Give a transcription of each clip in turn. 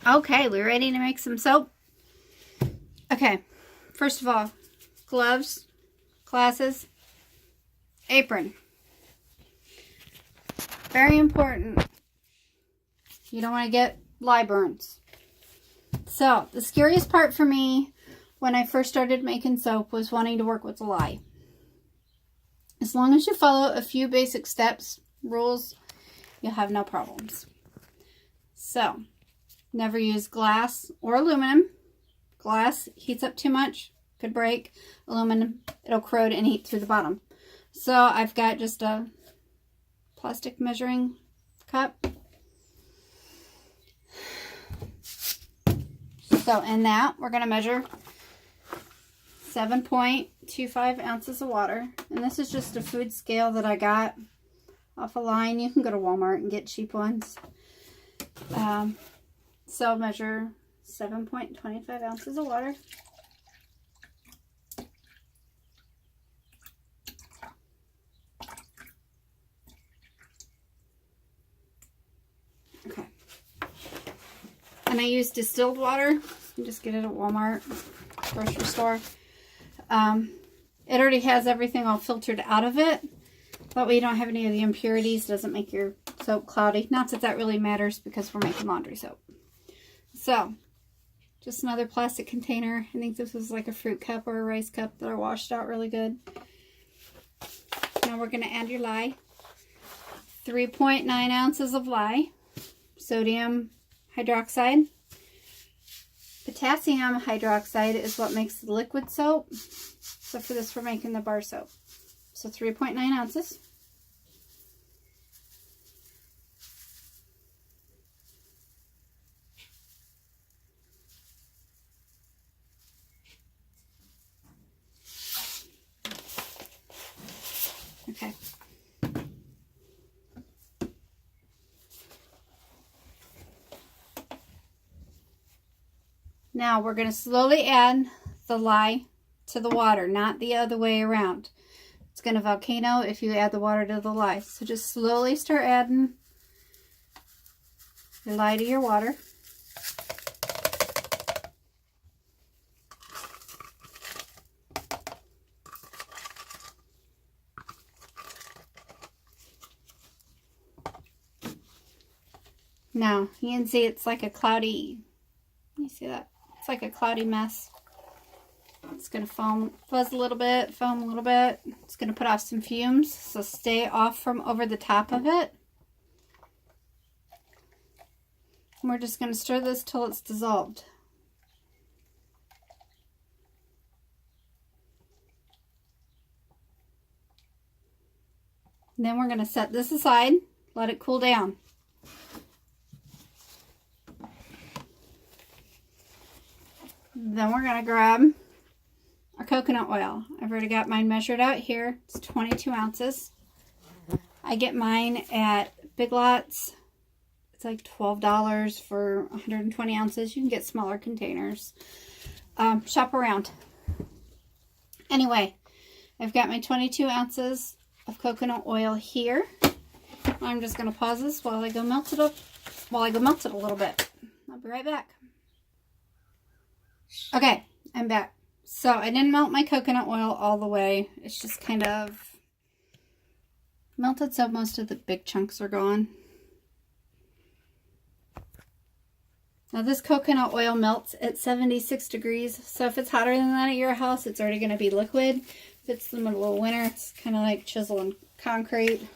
Okay, we're ready to make some soap. Okay, first of all, gloves, glasses, apron. Very important. You don't want to get lye burns. So, the scariest part for me when I first started making soap was wanting to work with the lye. As long as you follow a few basic steps, rules, you'll have no problems. So, never use glass or aluminum. Glass heats up too much, could break. Aluminum, it'll corrode and eat through the bottom. So I've got just a plastic measuring cup. So in that, we're going to measure 7.25 ounces of water. And this is just a food scale that I got off a line. You can go to Walmart and get cheap ones. So measure 7.25 ounces of water. Okay. And I use distilled water. You just get it at Walmart, grocery store. It already has everything all filtered out of it. That way you don't have any of the impurities. Doesn't make your soap cloudy. Not that that really matters because we're making laundry soap. So, just another plastic container. I think this was like a fruit cup or a rice cup that I washed out really good. Now we're going to add your lye. 3.9 ounces of lye. Sodium hydroxide. Potassium hydroxide is what makes the liquid soap. So for this, we're making the bar soap. So 3.9 ounces. Okay. Now we're going to slowly add the lye to the water, not the other way around. It's going to volcano if you add the water to the lye. So just slowly start adding your lye to your water. Now, you can see it's like a cloudy, you see that? It's like a cloudy mess. It's going to fuzz a little bit, foam a little bit. It's going to put off some fumes, so stay off from over the top of it. And we're just going to stir this till it's dissolved. And then we're going to set this aside, let it cool down. Then we're going to grab our coconut oil. I've already got mine measured out here. It's 22 ounces. I get mine at Big Lots. It's like $12 for 120 ounces. You can get smaller containers. Shop around. Anyway, I've got my 22 ounces of coconut oil here. I'm just going to pause this while I go melt it up. While I go melt it a little bit. I'll be right back. Okay, I'm back. So I didn't melt my coconut oil all the way. It's just kind of melted so most of the big chunks are gone. Now this coconut oil melts at 76 degrees. So if it's hotter than that at your house, it's already going to be liquid. If it's the middle of winter, it's kind of like chiseling concrete.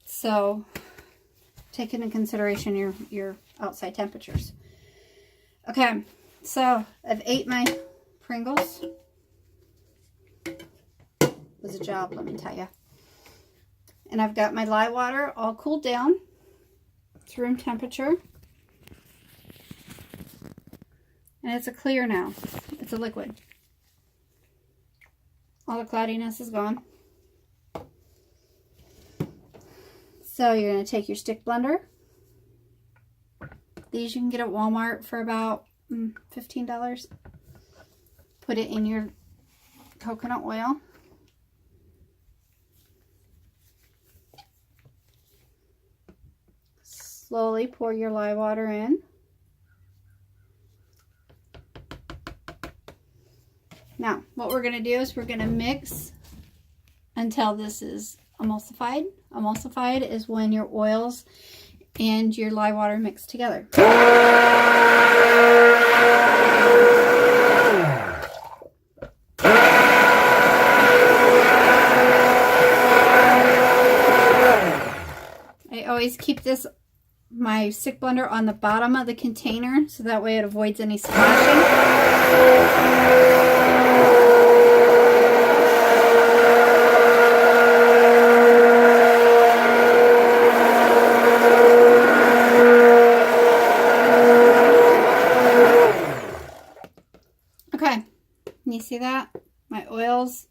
So take into consideration your outside temperatures. Okay, so I've ate my Pringles. It was a job, let me tell you. And I've got my lye water all cooled down. It's room temperature. And it's a clear now. It's a liquid. All the cloudiness is gone. So you're going to take your stick blender. These you can get at Walmart for about $15. Put it in your coconut oil. Slowly pour your lye water in. Now, what we're going to do is we're going to mix until this is emulsified. Emulsified is when your oils and your lye water mix together. I always keep my stick blender on the bottom of the container so that way it avoids any splashing. Okay, you see that? My oils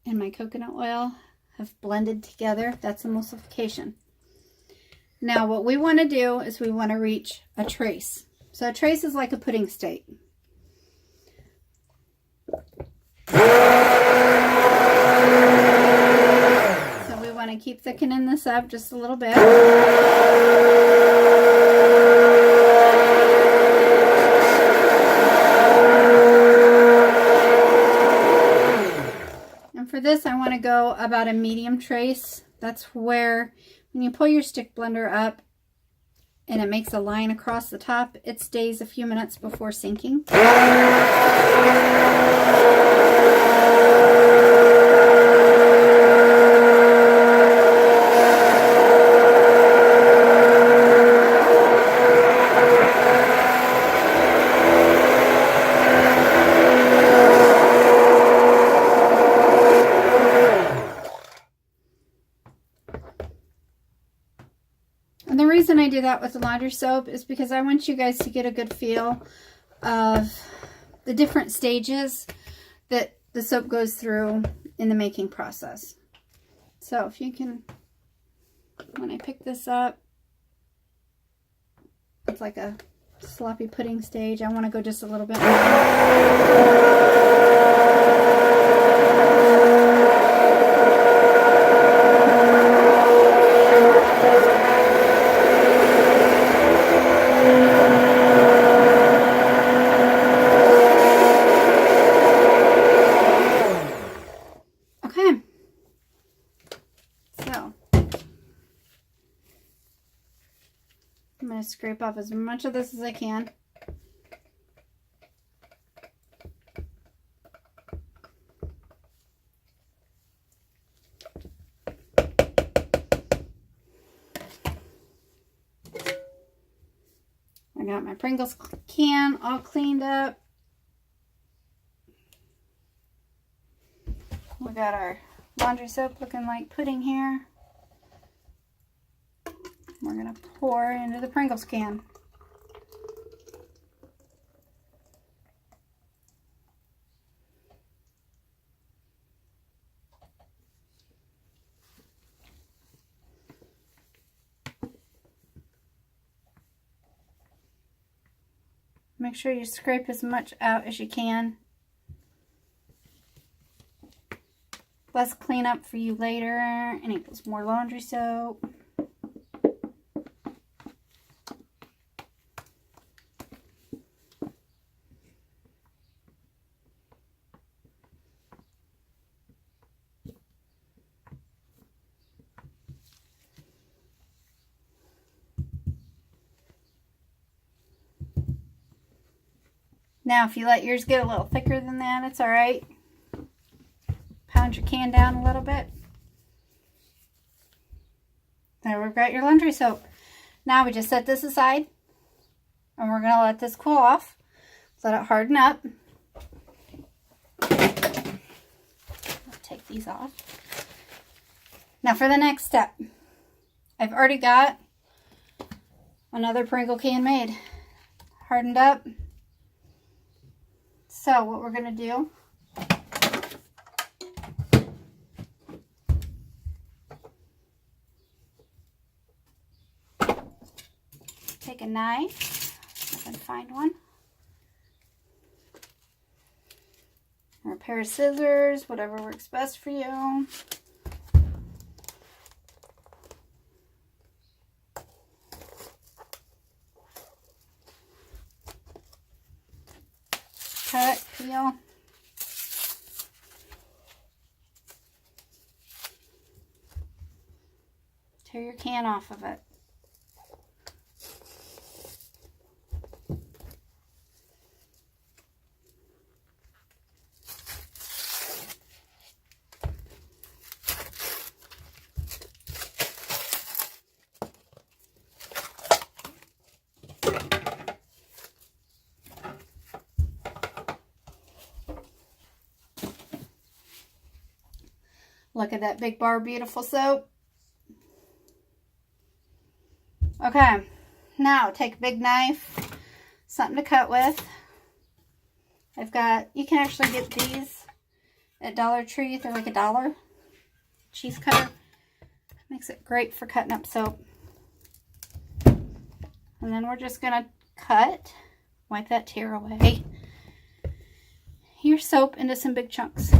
and my coconut oil have blended together. That's emulsification. Now what we want to do is we want to reach a trace. So a trace is like a pudding state. So we want to keep thickening this up just a little bit. For this, I want to go about a medium trace. That's where when you pull your stick blender up and it makes a line across the top, it stays a few minutes before sinking. And the reason I do that with the laundry soap is because I want you guys to get a good feel of the different stages that the soap goes through in the making process. So if you can, when I pick this up, it's like a sloppy pudding stage. I want to go just a little bit more. I'm going to scrape off as much of this as I can. I got my Pringles can all cleaned up. We got our laundry soap looking like pudding here. We're going to pour into the Pringles can. Make sure you scrape as much out as you can. Less cleanup for you later, and equals more laundry soap. Now, if you let yours get a little thicker than that, it's all right. Pound your can down a little bit. There, we've got your laundry soap. Now we just set this aside, and we're going to let this cool off. Let it harden up. I'll take these off. Now for the next step, I've already got another Pringle can made. Hardened up. So what we're going to do, take a knife, if I can find one, or a pair of scissors, whatever works best for you. deal. Tear your can off of it. Look at that big bar of beautiful soap. Okay, now take a big knife, something to cut with. I've got, you can actually get these at Dollar Tree. They're like $1. Cheese cutter. Makes it great for cutting up soap. And then we're just going to cut, wipe that tear away, your soap into some big chunks.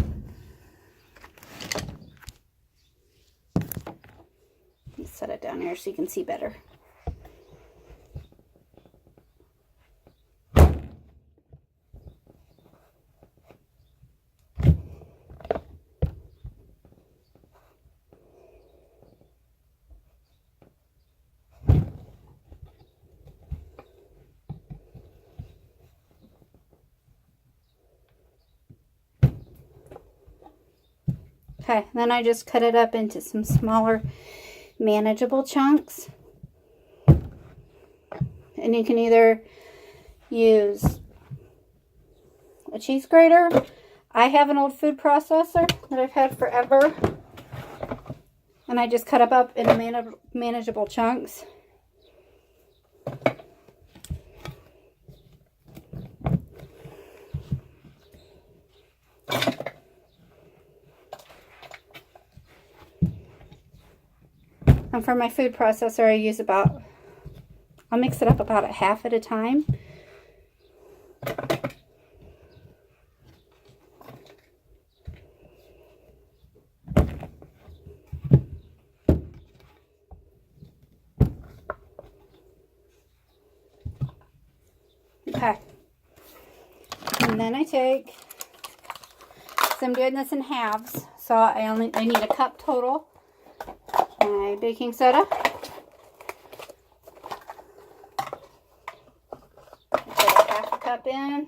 Set it down here so you can see better. Okay, then I just cut it up into some smaller, manageable chunks. And you can either use a cheese grater. I have an old food processor that I've had forever. And I just cut it up into manageable chunks. And for my food processor, I use about, I'll mix it up about a half at a time. Okay. And then I take, so I'm doing this in halves, so I need a cup total. My baking soda. Put a half a cup in.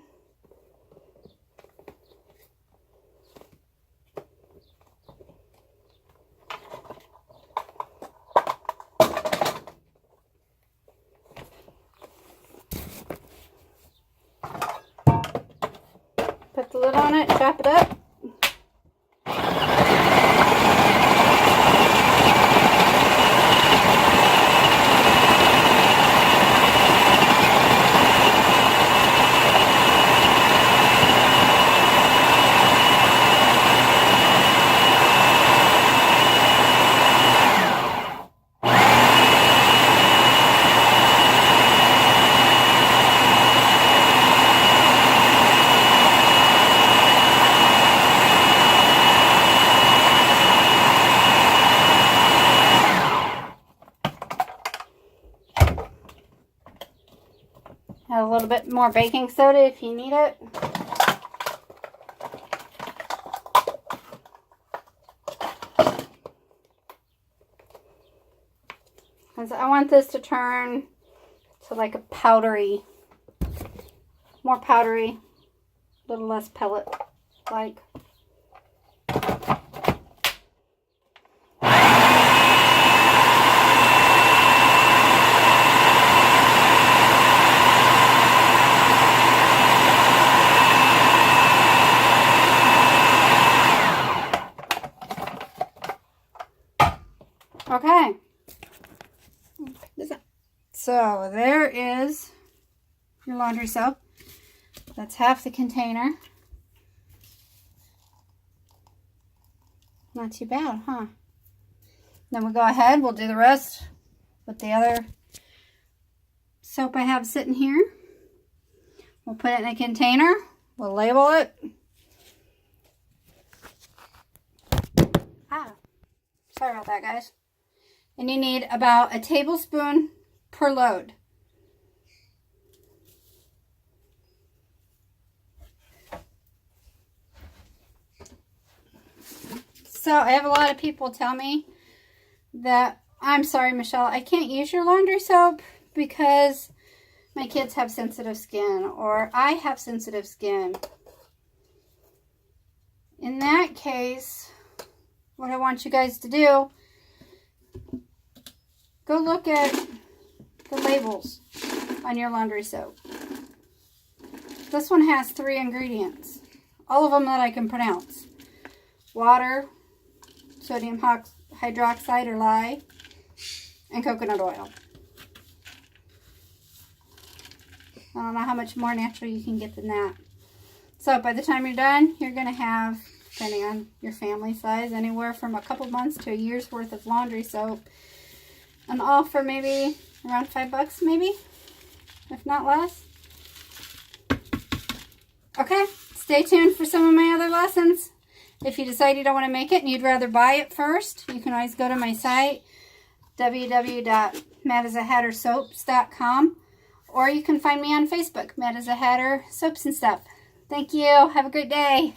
Put the lid on it, chop it up. Add a little bit more baking soda if you need it. And so I want this to turn to like a powdery, more powdery, a little less pellet-like. Okay, so there is your laundry soap. That's half the container. Not too bad, huh? Then we'll go ahead, we'll do the rest with the other soap I have sitting here. We'll put it in a container, we'll label it. Sorry about that, guys. And you need about a tablespoon per load. So I have a lot of people tell me that, I'm sorry, Michelle, I can't use your laundry soap because my kids have sensitive skin, or I have sensitive skin. In that case, what I want you guys to do, go look at the labels on your laundry soap. This one has 3 ingredients, all of them that I can pronounce. Water, sodium hydroxide or lye, and coconut oil. I don't know how much more natural you can get than that. So by the time you're done, you're going to have, depending on your family size, anywhere from a couple months to a year's worth of laundry soap. And all for maybe around $5 maybe, if not less. Okay, stay tuned for some of my other lessons. If you decide you don't want to make it and you'd rather buy it first, you can always go to my site, www.mattisahattersoaps.com, or you can find me on Facebook, Matt is a Hatter Soaps and Stuff. Thank you. Have a great day.